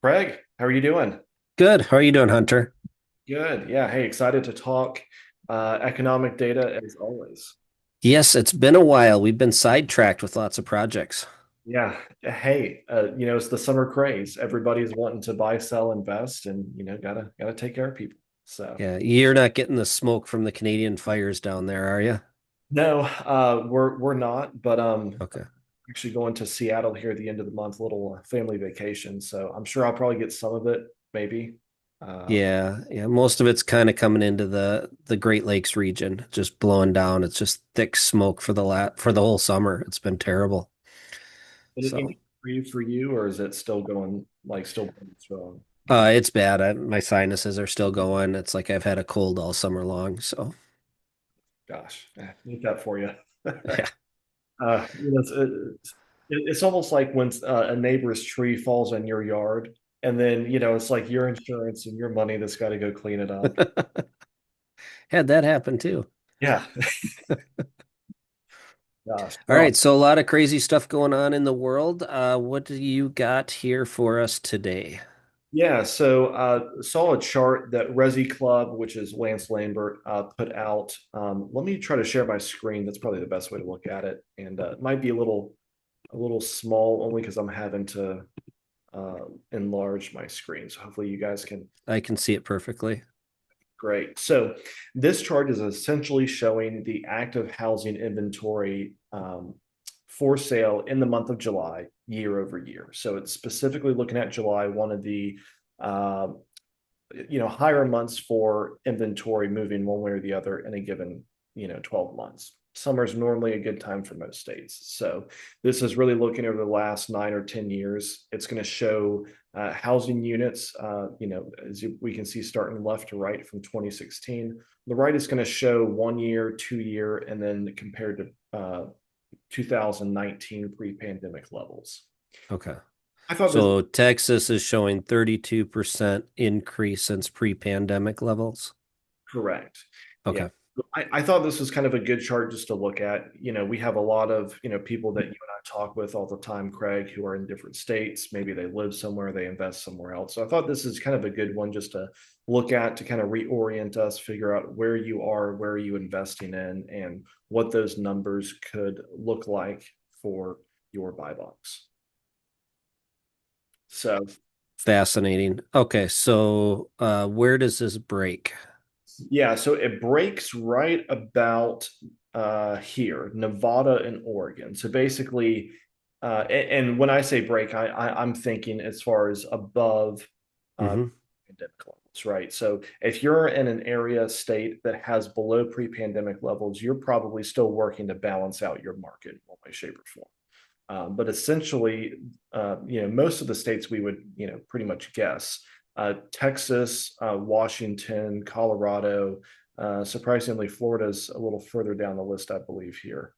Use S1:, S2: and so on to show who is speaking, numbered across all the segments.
S1: Craig, how are you doing?
S2: Good. How are you doing, Hunter?
S1: Good. Yeah. Hey, excited to talk economic data as always.
S2: Yes, it's been a while. We've been sidetracked with lots of projects.
S1: Yeah. Hey, it's the summer craze. Everybody's wanting to buy, sell, invest, and gotta take care of people. So
S2: Yeah, you're not getting the smoke from the Canadian fires down there, are you?
S1: no, we're not, but
S2: Okay.
S1: actually going to Seattle here at the end of the month, little family vacation. So I'm sure I'll probably get some of it, maybe. Um,
S2: Yeah. Most of it's kind of coming into the Great Lakes region, just blowing down. It's just thick smoke for the whole summer. It's been terrible.
S1: any
S2: So,
S1: for you, or is it still going still going strong?
S2: it's bad. My sinuses are still going. It's like I've had a cold all summer long. So,
S1: Gosh, need that for you.
S2: yeah.
S1: It's almost like when a neighbor's tree falls in your yard, and then it's like your insurance and your money that's got to go clean it up.
S2: Had that happen too.
S1: Yeah, gosh.
S2: All
S1: Well,
S2: right, so a lot of crazy stuff going on in the world. What do you got here for us today?
S1: yeah. So saw a chart that Resi Club, which is Lance Lambert, put out. Let me try to share my screen. That's probably the best way to look at it, and it might be a little small only because I'm having to enlarge my screen. So hopefully you guys can.
S2: I can see it perfectly.
S1: Great. So this chart is essentially showing the active housing inventory for sale in the month of July, year over year. So it's specifically looking at July, one of the uh, higher months for inventory moving one way or the other in a given 12 months. Summer is normally a good time for most states. So this is really looking over the last 9 or 10 years. It's going to show housing units, as we can see starting left to right from 2016. The right is going to show 1 year, 2 year, and then compared to 2019 pre-pandemic levels.
S2: Okay.
S1: I thought this
S2: So Texas is showing 32% increase since pre-pandemic levels.
S1: correct. Yeah.
S2: Okay.
S1: I thought this was kind of a good chart just to look at. We have a lot of, people that you and I talk with all the time, Craig, who are in different states. Maybe they live somewhere, they invest somewhere else. So I thought this is kind of a good one just to look at to kind of reorient us, figure out where you are, where are you investing in, and what those numbers could look like for your buy box. So
S2: Fascinating. Okay, so where does this break?
S1: yeah, so it breaks right about here, Nevada and Oregon. So basically, and when I say break, I'm thinking as far as above
S2: Hmm.
S1: pandemic levels, right? So if you're in an area state that has below pre-pandemic levels, you're probably still working to balance out your market in one way, shape, or form. But essentially, most of the states we would, pretty much guess. Texas, Washington, Colorado, surprisingly, Florida's a little further down the list, I believe, here.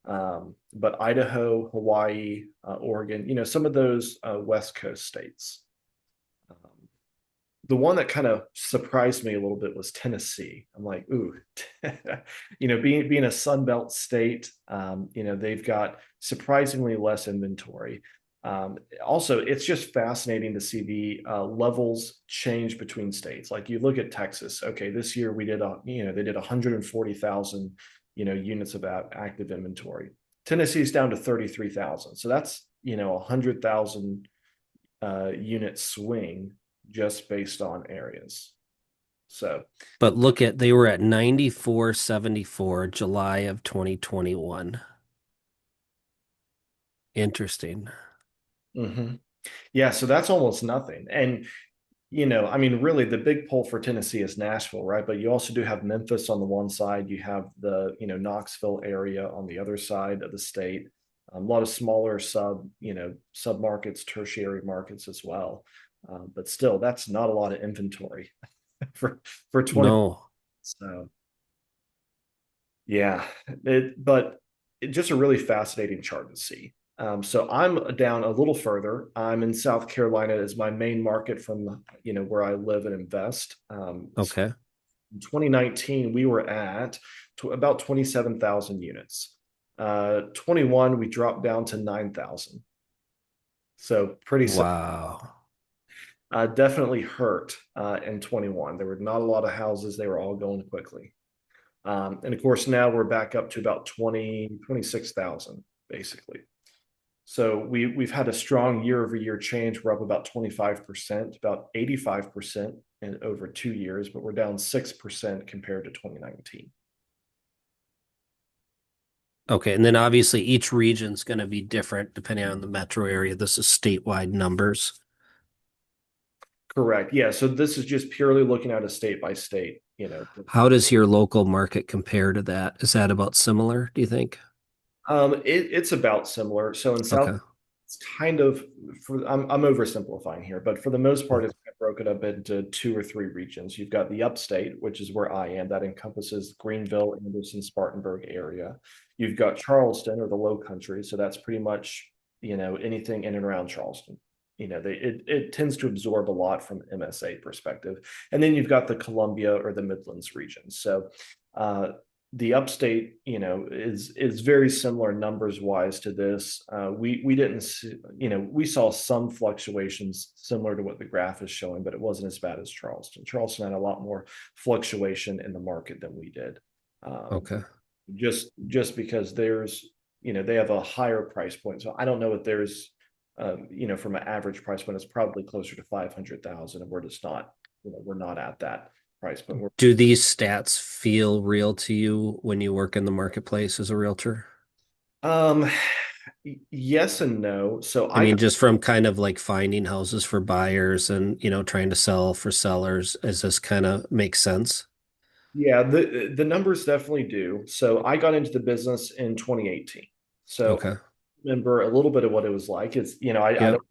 S1: But Idaho, Hawaii, Oregon, some of those West Coast states. Um, the one that kind of surprised me a little bit was Tennessee. I'm like, ooh, being a Sun Belt state, they've got surprisingly less inventory. Also, it's just fascinating to see the levels change between states. Like you look at Texas. Okay, this year they did 140,000 units of active inventory. Tennessee's down to 33,000. So that's 100,000 unit swing just based on areas. So,
S2: But look at they were at 94.74 July of 2021. Interesting.
S1: mhm. Yeah, so that's almost nothing. And, I mean, really the big pull for Tennessee is Nashville, right? But you also do have Memphis on the one side, you have the, Knoxville area on the other side of the state. A lot of smaller sub markets, tertiary markets as well. But still, that's not a lot of inventory for 20.
S2: No.
S1: So yeah, it's just a really fascinating chart to see. So I'm down a little further. I'm in South Carolina as my main market from where I live and invest. So
S2: Okay.
S1: in 2019, we were at about 27,000 units. 21, we dropped down to 9,000. So pretty.
S2: Wow.
S1: definitely hurt in 21. There were not a lot of houses. They were all going quickly. And of course, now we're back up to about 26,000 basically. So we've had a strong year over year change. We're up about 25%, about 85% in over 2 years, but we're down 6% compared to 2019.
S2: Okay, and then obviously each region's going to be different depending on the metro area. This is statewide numbers.
S1: Correct. Yeah. So this is just purely looking at a state by state,
S2: How does your local market compare to that? Is that about similar, do you think?
S1: It's about similar. So in South,
S2: Okay.
S1: it's kind of I'm oversimplifying here, but for the most part, it's kind of broken up into two or three regions. You've got the upstate, which is where I am, that encompasses Greenville, Anderson, Spartanburg area. You've got Charleston or the Low Country, so that's pretty much anything in and around Charleston. It tends to absorb a lot from MSA perspective, and then you've got the Columbia or the Midlands region. So the upstate, is very similar numbers wise to this. We didn't see, we saw some fluctuations similar to what the graph is showing, but it wasn't as bad as Charleston. Charleston had a lot more fluctuation in the market than we did. Um,
S2: Okay.
S1: just because they have a higher price point. So I don't know if there's, from an average price point, it's probably closer to 500,000, and we're just not, we're not at that price point.
S2: Do these stats feel real to you when you work in the marketplace as a realtor?
S1: Um, yes and no. So
S2: I
S1: I
S2: mean,
S1: got,
S2: just from kind of like finding houses for buyers and, trying to sell for sellers, does this kind of make sense?
S1: yeah, the numbers definitely do. So I got into the business in 2018. So I
S2: Okay.
S1: remember a little bit of what it was like. It's, I don't,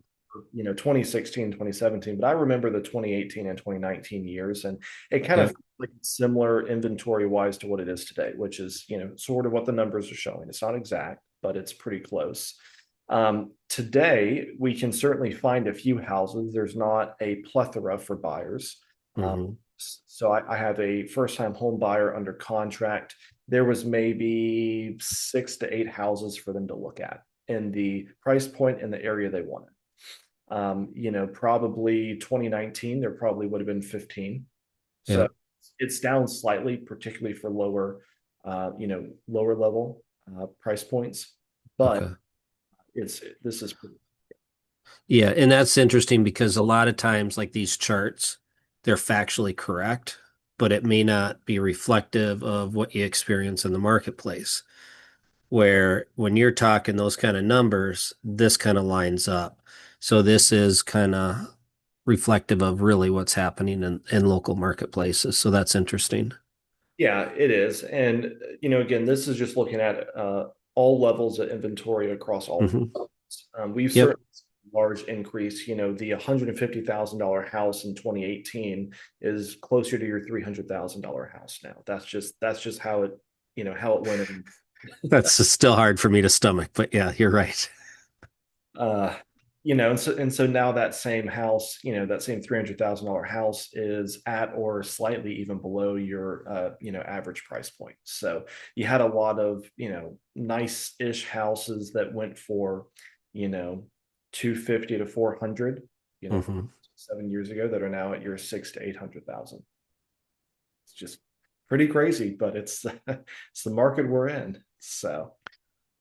S2: Yep.
S1: 2016, 2017, but I remember the 2018 and 2019 years, and it kind of
S2: Yep.
S1: like similar inventory wise to what it is today, which is, sort of what the numbers are showing. It's not exact, but it's pretty close. Today, we can certainly find a few houses. There's not a plethora for buyers. Um,
S2: Hmm.
S1: so I have a first-time home buyer under contract. There was maybe 6 to 8 houses for them to look at in the price point in the area they wanted. Probably 2019, there probably would have been 15. So
S2: Yep.
S1: it's down slightly, particularly for lower level price points. But
S2: Okay.
S1: this is
S2: Yeah, and that's interesting because a lot of times, like these charts, they're factually correct, but it may not be reflective of what you experience in the marketplace. Where when you're talking those kind of numbers, this kind of lines up. So this is kind of reflective of really what's happening in local marketplaces. So that's interesting.
S1: Yeah, it is. And, again, this is just looking at all levels of inventory across all regions.
S2: Hmm.
S1: We've
S2: Yep.
S1: certainly seen a large increase. The $150,000 house in 2018 is closer to your $300,000 house now. That's just how it went.
S2: That's still hard for me to stomach, but yeah, you're right.
S1: uh, and so now that same house, that same $300,000 house is at or slightly even below your, average price point. So you had a lot of, nice-ish houses that went for, you know, 250 to 400, you know,
S2: Hmm.
S1: 7 years ago that are now at your 6 to 800,000. It's just pretty crazy, but it's it's the market we're in.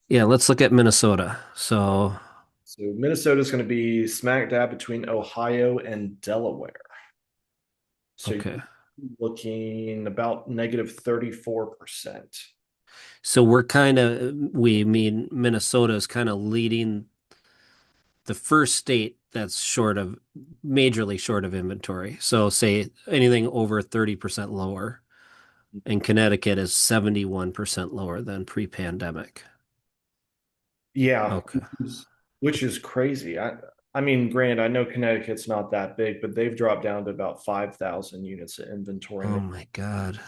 S2: Yeah, let's look at Minnesota. So,
S1: So Minnesota is going to be smack dab between Ohio and Delaware. So you're
S2: okay.
S1: looking about negative 34%.
S2: So we mean Minnesota is kind of leading the first state that's majorly short of inventory. So say anything over 30% lower, and Connecticut is 71% lower than pre-pandemic.
S1: Yeah,
S2: Okay.
S1: which is crazy. I mean, granted, I know Connecticut's not that big, but they've dropped down to about 5,000 units of inventory and
S2: Oh
S1: they
S2: my God.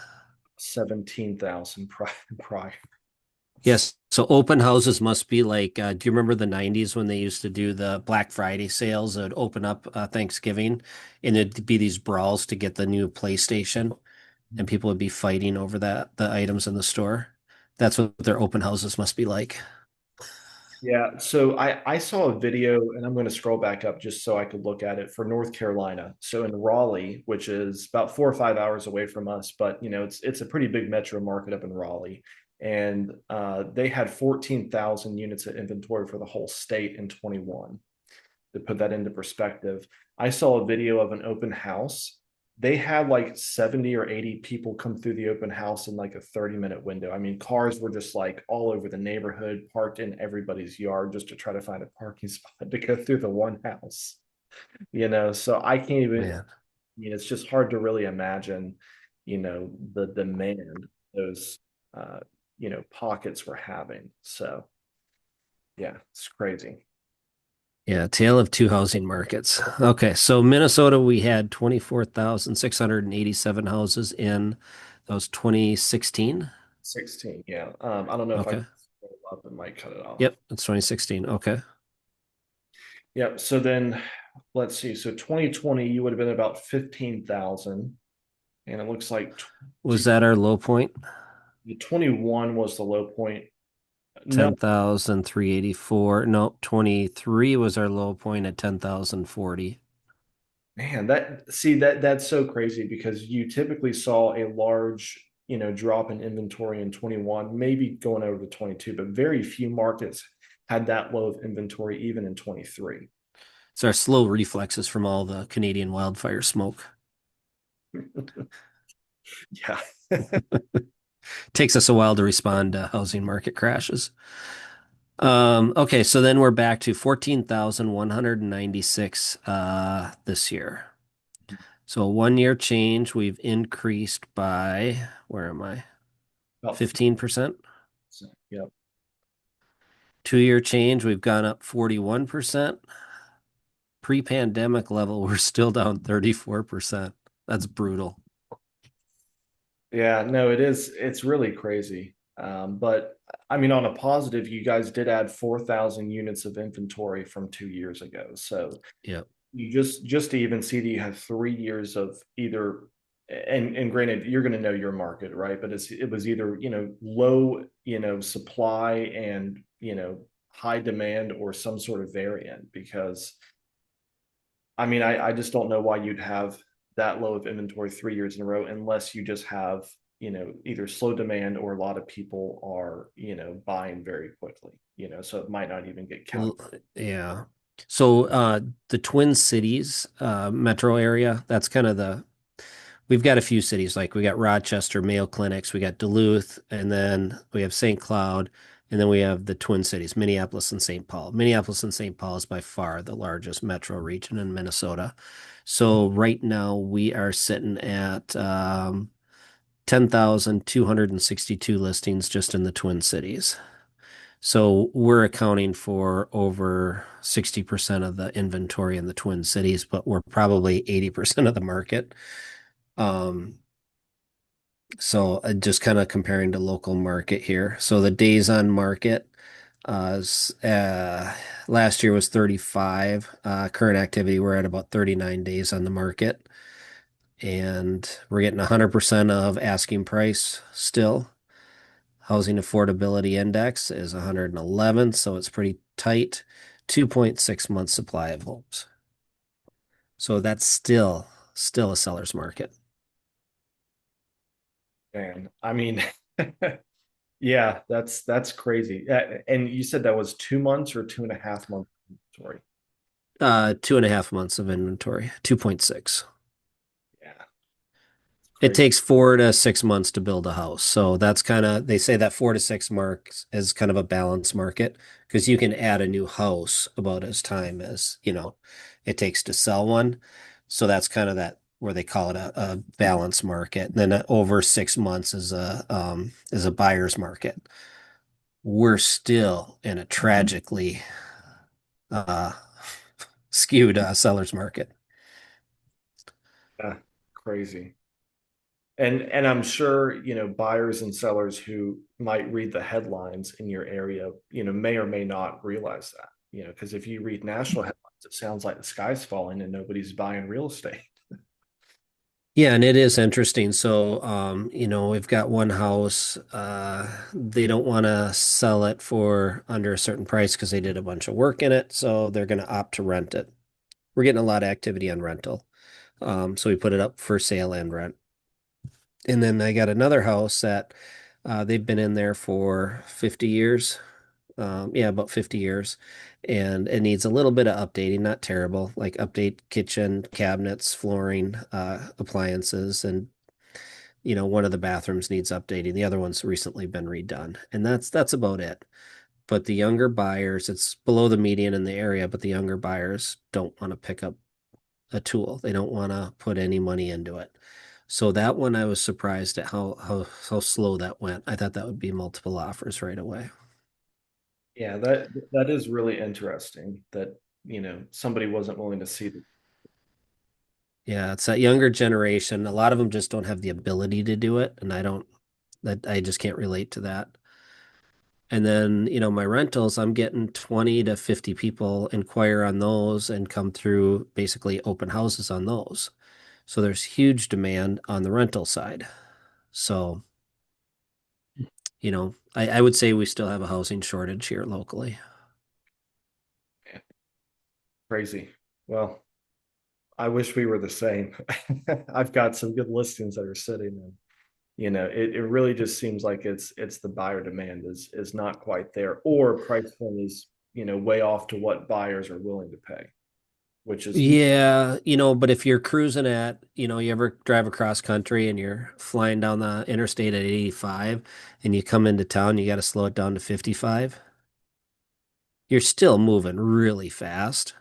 S1: 17,000 prior.
S2: Yes. So open houses must be like, do you remember the 90s when they used to do the Black Friday sales? It would open up Thanksgiving and it'd be these brawls to get the new PlayStation and people would be fighting over the items in the store. That's what their open houses must be like.
S1: Yeah, so I saw a video, and I'm going to scroll back up just so I could look at it for North Carolina. So in Raleigh, which is about 4 or 5 hours away from us, but it's a pretty big metro market up in Raleigh, and they had 14,000 units of inventory for the whole state in 21. To put that into perspective, I saw a video of an open house. They had like 70 or 80 people come through the open house in like a 30-minute window. I mean, cars were just like all over the neighborhood, parked in everybody's yard just to try to find a parking spot to go through the one house. So I can't even,
S2: Man.
S1: it's just hard to really imagine, the demand those pockets were having. So yeah, it's crazy.
S2: Yeah, tale of two housing markets. Okay, so Minnesota, we had 24,687 houses in that was 2016.
S1: 16, yeah. I don't know if I
S2: Okay.
S1: can scroll up and might cut it off.
S2: Yep, it's 2016. Okay.
S1: Yep. So then let's see. So 2020, you would have been about 15,000. And it looks like
S2: Was that our low point?
S1: 21 was the low point. No,
S2: 10,384. No, 23 was our low point at 10,040.
S1: man, that's so crazy because you typically saw a large, drop in inventory in 21, maybe going over to 22, but very few markets had that low of inventory even in 23.
S2: It's our slow reflexes from all the Canadian wildfire smoke.
S1: Yeah.
S2: Takes us a while to respond to housing market crashes. Okay, so then we're back to 14,196 this year. So 1 year change, we've increased by, where am I?
S1: About
S2: 15%.
S1: 50%. Yep.
S2: 2 year change, we've gone up 41%. Pre-pandemic level, we're still down 34%. That's brutal.
S1: Yeah, no, it is. It's really crazy. But I mean, on a positive, you guys did add 4,000 units of inventory from 2 years ago. So
S2: Yep.
S1: you just to even see that you have 3 years of either, and granted, you're going to know your market, right? But it was either, low, supply and, high demand or some sort of variant because I mean, I just don't know why you'd have that low of inventory 3 years in a row unless you just have, either slow demand or a lot of people are, buying very quickly, so it might not even get counted.
S2: Yeah. So the Twin Cities metro area, that's kind of we've got a few cities like we got Rochester, Mayo Clinics, we got Duluth, and then we have St. Cloud, and then we have the Twin Cities, Minneapolis and St. Paul. Minneapolis and St. Paul is by far the largest metro region in Minnesota. So right now we are sitting at 10,262 listings just in the Twin Cities. So we're accounting for over 60% of the inventory in the Twin Cities, but we're probably 80% of the market. Um, so just kind of comparing to local market here. So the days on market last year was 35. Current activity, we're at about 39 days on the market. And we're getting 100% of asking price still. Housing Affordability Index is 111, so it's pretty tight. 2.6 months supply of homes. So that's still a seller's market.
S1: And I mean, yeah, that's crazy. And you said that was 2 months or 2.5 months inventory.
S2: 2.5 months of inventory, 2.6.
S1: Yeah, it's
S2: It
S1: crazy.
S2: takes 4 to 6 months to build a house. So that's kind of, they say that 4 to 6 marks is kind of a balance market because you can add a new house about as time as, it takes to sell one. So that's kind of that where they call it a balance market. And then over 6 months is a buyer's market. We're still in a tragically uh, skewed seller's market.
S1: Yeah, crazy. And I'm sure, buyers and sellers who might read the headlines in your area, may or may not realize that, because if you read national headlines, it sounds like the sky's falling and nobody's buying real estate.
S2: Yeah, and it is interesting. So, we've got one house, they don't want to sell it for under a certain price because they did a bunch of work in it, so they're going to opt to rent it. We're getting a lot of activity on rental. So we put it up for sale and rent. And then I got another house that they've been in there for 50 years. Yeah, about 50 years. And it needs a little bit of updating, not terrible, like update kitchen, cabinets, flooring, appliances, and one of the bathrooms needs updating. The other one's recently been redone. And that's about it. But the younger buyers, it's below the median in the area, but the younger buyers don't want to pick up a tool. They don't want to put any money into it. So that one I was surprised at how slow that went. I thought that would be multiple offers right away.
S1: Yeah, that is really interesting that, somebody wasn't willing to see the.
S2: Yeah, it's that younger generation. A lot of them just don't have the ability to do it, and I just can't relate to that. And then, my rentals, I'm getting 20 to 50 people inquire on those and come through basically open houses on those. So there's huge demand on the rental side. So, I would say we still have a housing shortage here locally.
S1: Yeah, crazy. Well, I wish we were the same. I've got some good listings that are sitting and it really just seems like it's the buyer demand is not quite there, or price point is, way off to what buyers are willing to pay, which is.
S2: Yeah, but if you're cruising at, you ever drive across country and you're flying down the interstate at 85 and you come into town, you got to slow it down to 55. You're still moving really fast,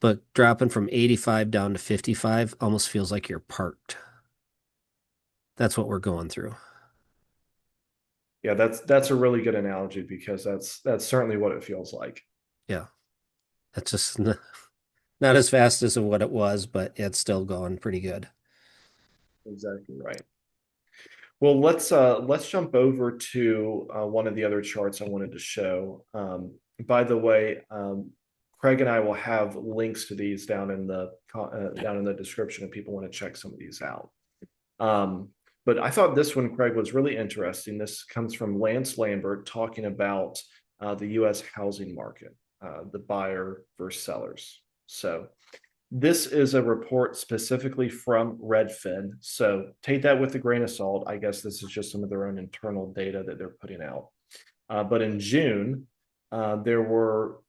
S2: but dropping from 85 down to 55 almost feels like you're parked. That's what we're going through.
S1: Yeah, that's a really good analogy because that's certainly what it feels like.
S2: Yeah. That's just not as fast as what it was, but it's still going pretty good.
S1: Exactly right. Well, let's jump over to one of the other charts I wanted to show. By the way, Craig and I will have links to these down in the description if people want to check some of these out. Um, but I thought this one, Craig, was really interesting. This comes from Lance Lambert talking about the U.S. housing market, the buyer versus sellers. So this is a report specifically from Redfin. So take that with a grain of salt. I guess this is just some of their own internal data that they're putting out. But in June, there were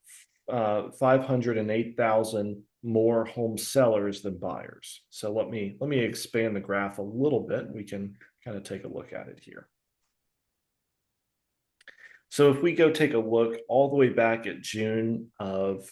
S1: 508,000 more home sellers than buyers. So let me expand the graph a little bit. We can kind of take a look at it here. So if we go take a look all the way back at June of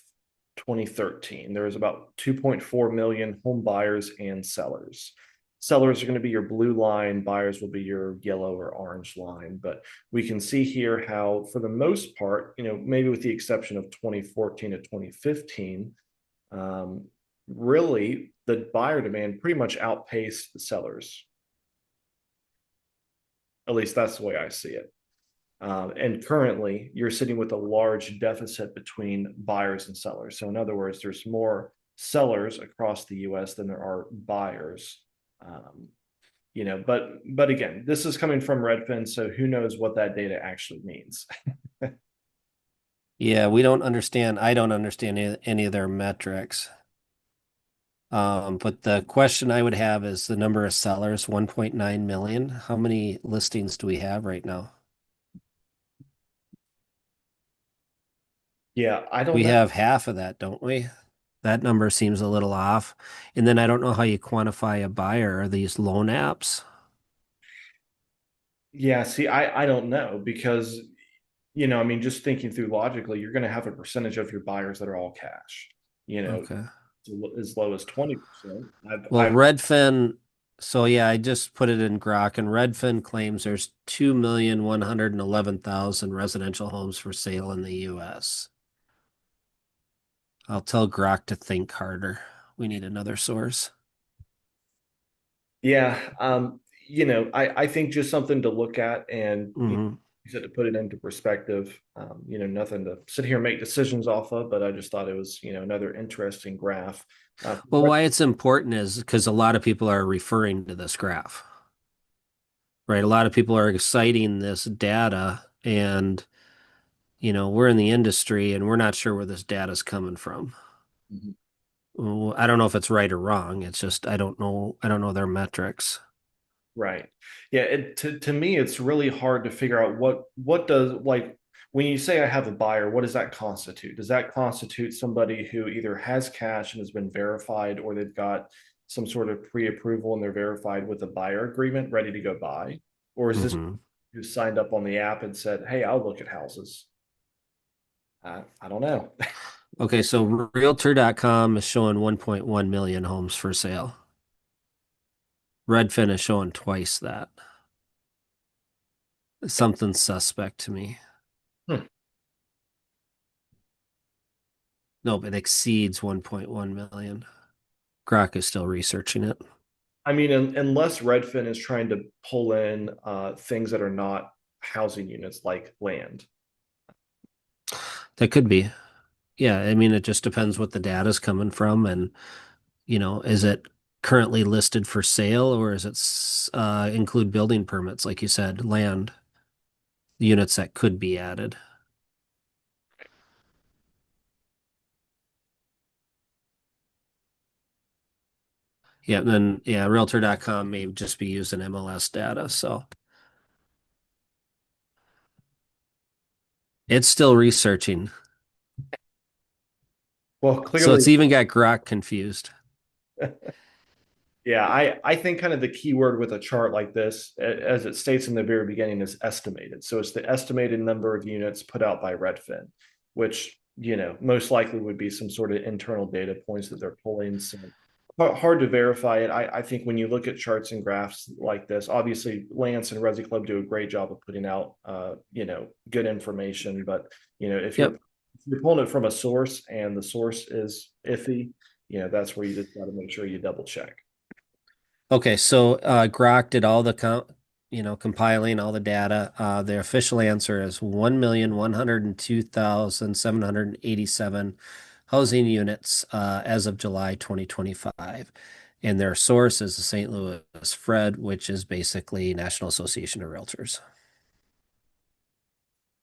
S1: 2013, there was about 2.4 million home buyers and sellers. Sellers are going to be your blue line, buyers will be your yellow or orange line. But we can see here how, for the most part, maybe with the exception of 2014 to 2015, um, really the buyer demand pretty much outpaced the sellers. At least that's the way I see it. And currently, you're sitting with a large deficit between buyers and sellers. So, in other words, there's more sellers across the U.S. than there are buyers. Um, but again, this is coming from Redfin, so who knows what that data actually means?
S2: Yeah, we don't understand. I don't understand any of their metrics. But the question I would have is the number of sellers, 1.9 million. How many listings do we have right now?
S1: Yeah, I don't
S2: We
S1: know.
S2: have half of that, don't we? That number seems a little off. And then I don't know how you quantify a buyer. Are these loan apps?
S1: Yeah, see, I don't know because I mean, just thinking through logically, you're going to have a percentage of your buyers that are all cash. You know,
S2: Okay.
S1: as low as 20%.
S2: Well, Redfin, so yeah, I just put it in Grok, and Redfin claims there's 2,111,000 residential homes for sale in the US. I'll tell Grok to think harder. We need another source.
S1: Yeah, I think just something to look at, and
S2: Hmm.
S1: said, to put it into perspective, nothing to sit here and make decisions off of, but I just thought it was, another interesting graph.
S2: Well, why it's important is because a lot of people are referring to this graph, right? A lot of people are citing this data, and we're in the industry and we're not sure where this data is coming from.
S1: Mhm.
S2: Well, I don't know if it's right or wrong. It's just I don't know. I don't know their metrics.
S1: Right. Yeah. To me, it's really hard to figure out what does, like, when you say I have a buyer, what does that constitute? Does that constitute somebody who either has cash and has been verified, or they've got some sort of pre-approval and they're verified with a buyer agreement ready to go buy? Or is this
S2: Hmm.
S1: who signed up on the app and said, "Hey, I'll look at houses"? I don't know.
S2: Okay, so Realtor.com is showing 1.1 million homes for sale. Redfin is showing twice that. Something's suspect to me.
S1: Hmm.
S2: No, it exceeds 1.1 million. Grok is still researching it.
S1: I mean, unless Redfin is trying to pull in things that are not housing units like land.
S2: That could be. Yeah, I mean, it just depends what the data's coming from, and is it currently listed for sale, or is it include building permits, like you said, land units that could be added. Yeah, and then yeah, Realtor.com may just be using MLS data, so it's still researching.
S1: Well,
S2: So
S1: clearly,
S2: it's even got Grok confused.
S1: yeah, I think kind of the key word with a chart like this, as it states in the very beginning, is estimated. So it's the estimated number of units put out by Redfin, which, most likely would be some sort of internal data points that they're pulling. So hard to verify it. I think when you look at charts and graphs like this, obviously Lance and Resi Club do a great job of putting out, good information. But, if you're
S2: Yep.
S1: if you're pulling it from a source and the source is iffy, that's where you just got to make sure you double check.
S2: Okay, so Grok did all the compiling all the data. The official answer is 1,102,787 housing units as of July 2025. And their source is the St. Louis Fred, which is basically National Association of Realtors.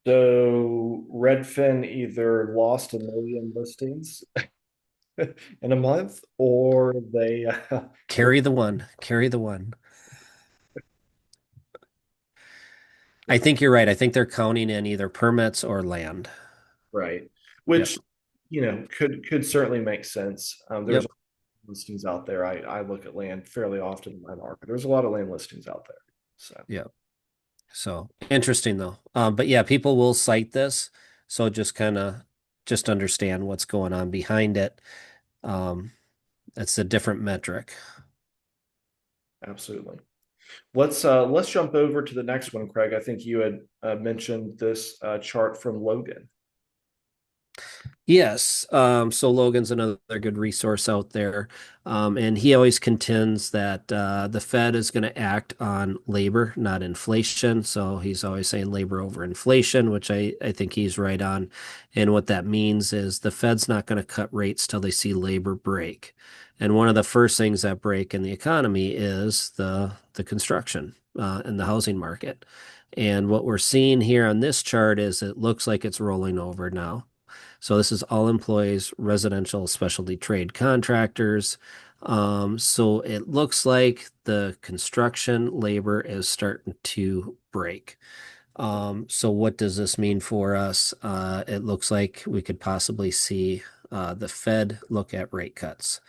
S1: So Redfin either lost 1 million listings in a month, or they were
S2: Carry the one, carry the one. I think you're right. I think they're counting in either permits or land.
S1: right,
S2: Yep.
S1: which could certainly make sense. There's
S2: Yep.
S1: listings out there. I look at land fairly often in my market. There's a lot of land listings out there. So
S2: Yep. So interesting though. But yeah, people will cite this. So just understand what's going on behind it. Um, it's a different metric.
S1: absolutely. Let's jump over to the next one, Craig. I think you had mentioned this chart from Logan.
S2: Yes. So Logan's another good resource out there. And he always contends that the Fed is going to act on labor, not inflation. So he's always saying labor over inflation, which I think he's right on. And what that means is the Fed's not going to cut rates till they see labor break. And one of the first things that break in the economy is the construction and the housing market. And what we're seeing here on this chart is it looks like it's rolling over now. So this is all employees, residential specialty trade contractors. So it looks like the construction labor is starting to break. So what does this mean for us? It looks like we could possibly see the Fed look at rate cuts.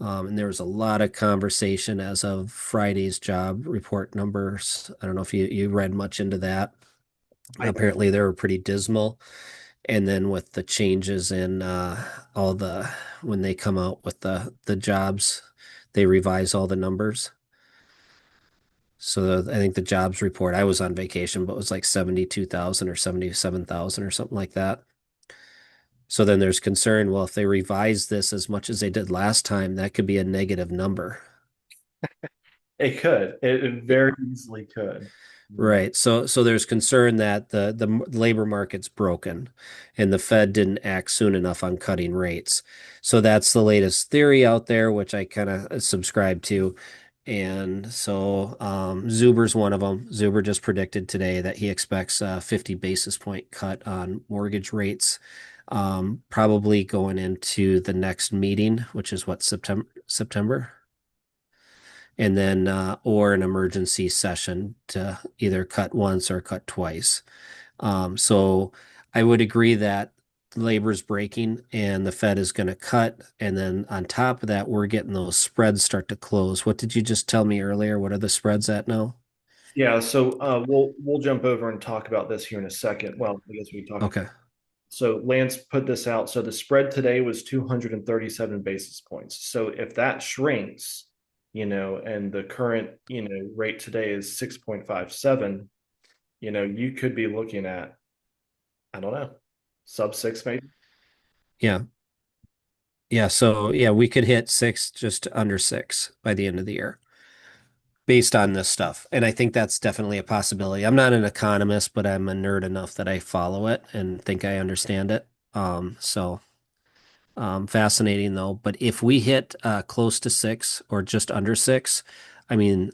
S2: And there was a lot of conversation as of Friday's job report numbers. I don't know if you read much into that.
S1: I
S2: Apparently, they were pretty dismal. And then with the changes in all the when they come out with the jobs, they revise all the numbers. So I think the jobs report, I was on vacation, but it was like 72,000 or 77,000 or something like that. So then there's concern, well, if they revise this as much as they did last time, that could be a negative number.
S1: It could. It very easily could.
S2: Right. So there's concern that labor market's broken and the Fed didn't act soon enough on cutting rates. So that's the latest theory out there, which I kind of subscribe to. And so Zuber's one of them. Zuber just predicted today that he expects a 50 basis point cut on mortgage rates, probably going into the next meeting, which is what, September? And then or an emergency session to either cut once or cut twice. So I would agree that labor's breaking and the Fed is going to cut. And then on top of that, we're getting those spreads start to close. What did you just tell me earlier? What are the spreads at now?
S1: Yeah, so we'll jump over and talk about this here in a second. Well, I guess we talk.
S2: Okay.
S1: So Lance put this out. So the spread today was 237 basis points. So if that shrinks, and the current, rate today is 6.57, you could be looking at, I don't know, sub six maybe.
S2: Yeah. Yeah. So yeah, we could hit six, just under six by the end of the year based on this stuff. And I think that's definitely a possibility. I'm not an economist, but I'm a nerd enough that I follow it and think I understand it. So fascinating though. But if we hit close to six or just under six, I mean,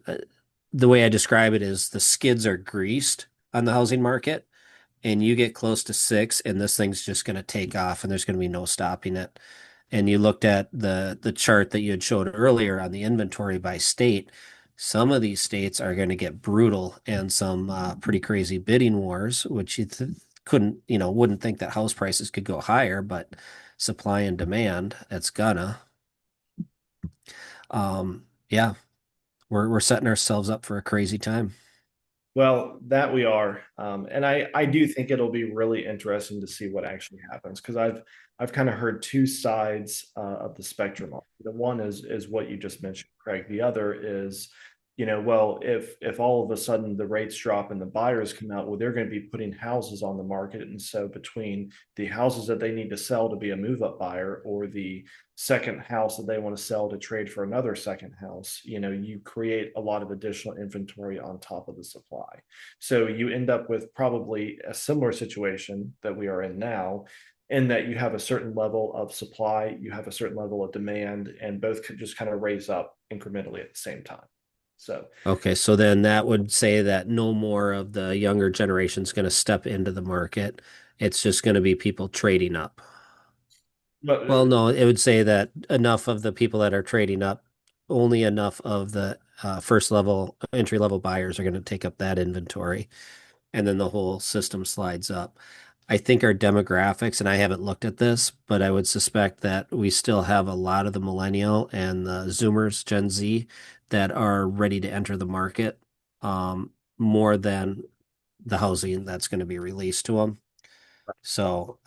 S2: the way I describe it is the skids are greased on the housing market, and you get close to six, and this thing's just going to take off, and there's going to be no stopping it. And you looked at the chart that you had showed earlier on the inventory by state. Some of these states are going to get brutal and some pretty crazy bidding wars, which you couldn't, wouldn't think that house prices could go higher, but supply and demand, it's gonna. Yeah, we're setting ourselves up for a crazy time.
S1: Well, that we are, and I do think it'll be really interesting to see what actually happens because I've kind of heard two sides of the spectrum. The one is what you just mentioned, Craig. The other is, well, if all of a sudden the rates drop and the buyers come out, well, they're going to be putting houses on the market, and so between the houses that they need to sell to be a move up buyer or the second house that they want to sell to trade for another second house, you create a lot of additional inventory on top of the supply. So you end up with probably a similar situation that we are in now, in that you have a certain level of supply, you have a certain level of demand, and both could just kind of raise up incrementally at the same time. So,
S2: Okay, so then that would say that no more of the younger generation is going to step into the market. It's just going to be people trading up.
S1: but
S2: Well, no, it would say that enough of the people that are trading up, only enough of the first level, entry level buyers are going to take up that inventory, and then the whole system slides up. I think our demographics, and I haven't looked at this, but I would suspect that we still have a lot of the millennial and the Zoomers, Gen Z, that are ready to enter the market, more than the housing that's going to be released to them. So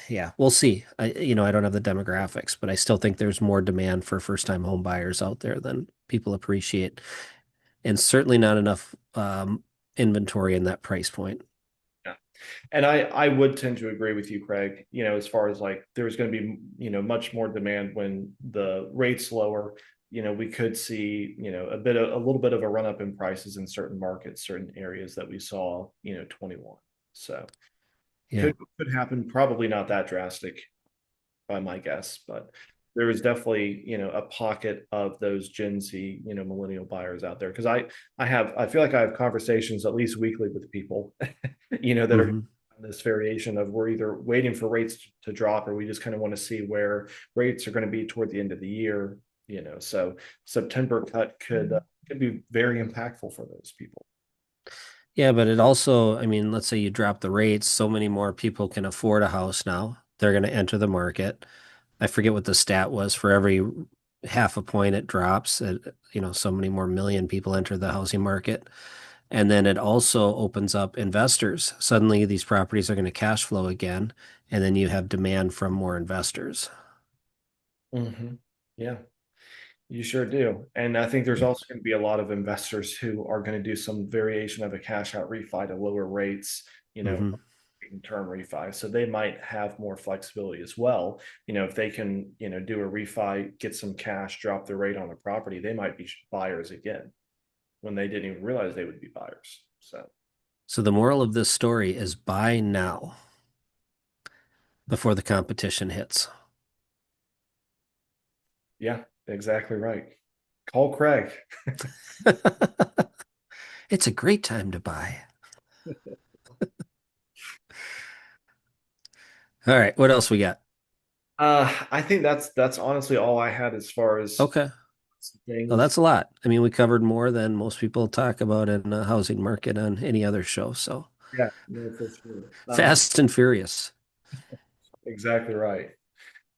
S2: yeah, we'll see. I don't have the demographics, but I still think there's more demand for first-time home buyers out there than people appreciate, and certainly not enough inventory in that price point.
S1: yeah. And I would tend to agree with you, Craig, as far as like there's going to be, much more demand when the rates lower. We could see, a little bit of a run up in prices in certain markets, certain areas that we saw, 21. So
S2: Yeah.
S1: could happen, probably not that drastic by my guess, but there is definitely, a pocket of those Gen Z, millennial buyers out there. Because I feel like I have conversations at least weekly with people, that are
S2: Hmm.
S1: this variation of we're either waiting for rates to drop or we just kind of want to see where rates are going to be toward the end of the year. So September cut could be very impactful for those people.
S2: Yeah, but it also, I mean, let's say you drop the rates, so many more people can afford a house now. They're going to enter the market. I forget what the stat was. For every half a point it drops, so many more million people enter the housing market. And then it also opens up investors. Suddenly, these properties are going to cash flow again, and then you have demand from more investors.
S1: Hmm. Yeah. You sure do. And I think there's also going to be a lot of investors who are going to do some variation of a cash out refi to lower rates,
S2: Hmm.
S1: term refi. So they might have more flexibility as well. If they can, do a refi, get some cash, drop the rate on a property, they might be buyers again when they didn't even realize they would be buyers. So,
S2: So the moral of this story is buy now before the competition hits.
S1: yeah, exactly right. Call Craig.
S2: It's a great time to buy. All right, what else we got?
S1: I think that's honestly all I had as far as
S2: Okay. Well,
S1: things.
S2: that's a lot. I mean, we covered more than most people talk about in the housing market on any other show. So
S1: Yeah, no, for sure.
S2: fast and furious.
S1: Exactly right.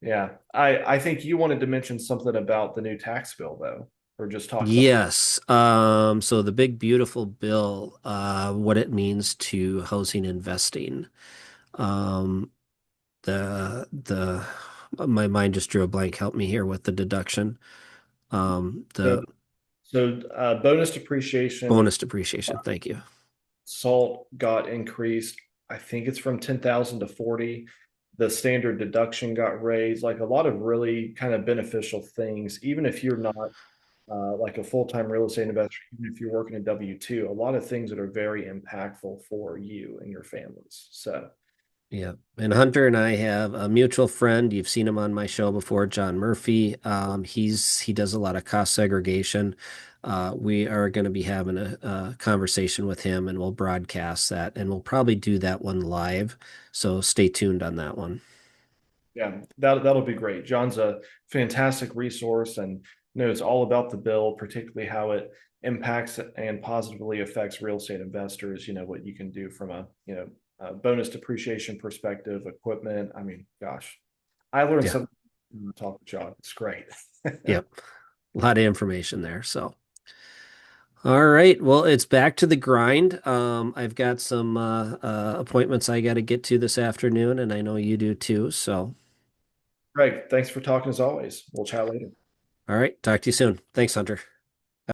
S1: Yeah. I think you wanted to mention something about the new tax bill though, or just talk about.
S2: Yes. So the big beautiful bill, what it means to housing investing. Um, the my mind just drew a blank. Help me here with the deduction.
S1: So,
S2: The
S1: bonus depreciation,
S2: bonus depreciation. Thank you.
S1: SALT got increased. I think it's from 10,000 to 40. The standard deduction got raised, like a lot of really kind of beneficial things, even if you're not like a full-time real estate investor, even if you're working a W-2, a lot of things that are very impactful for you and your families. So
S2: Yeah. And Hunter and I have a mutual friend. You've seen him on my show before, John Murphy. He does a lot of cost segregation. We are going to be having a conversation with him and we'll broadcast that and we'll probably do that one live. So stay tuned on that one.
S1: yeah, that'll be great. John's a fantastic resource and knows all about the bill, particularly how it impacts and positively affects real estate investors. You know what you can do from a bonus depreciation perspective, equipment. I mean, gosh, I learned
S2: Yeah.
S1: something from talk with John. It's great.
S2: Yep. A lot of information there. So, all right. Well, it's back to the grind. I've got some appointments I got to get to this afternoon, and I know you do too. So,
S1: Greg, thanks for talking as always. We'll chat later.
S2: all right. Talk to you soon. Thanks, Hunter.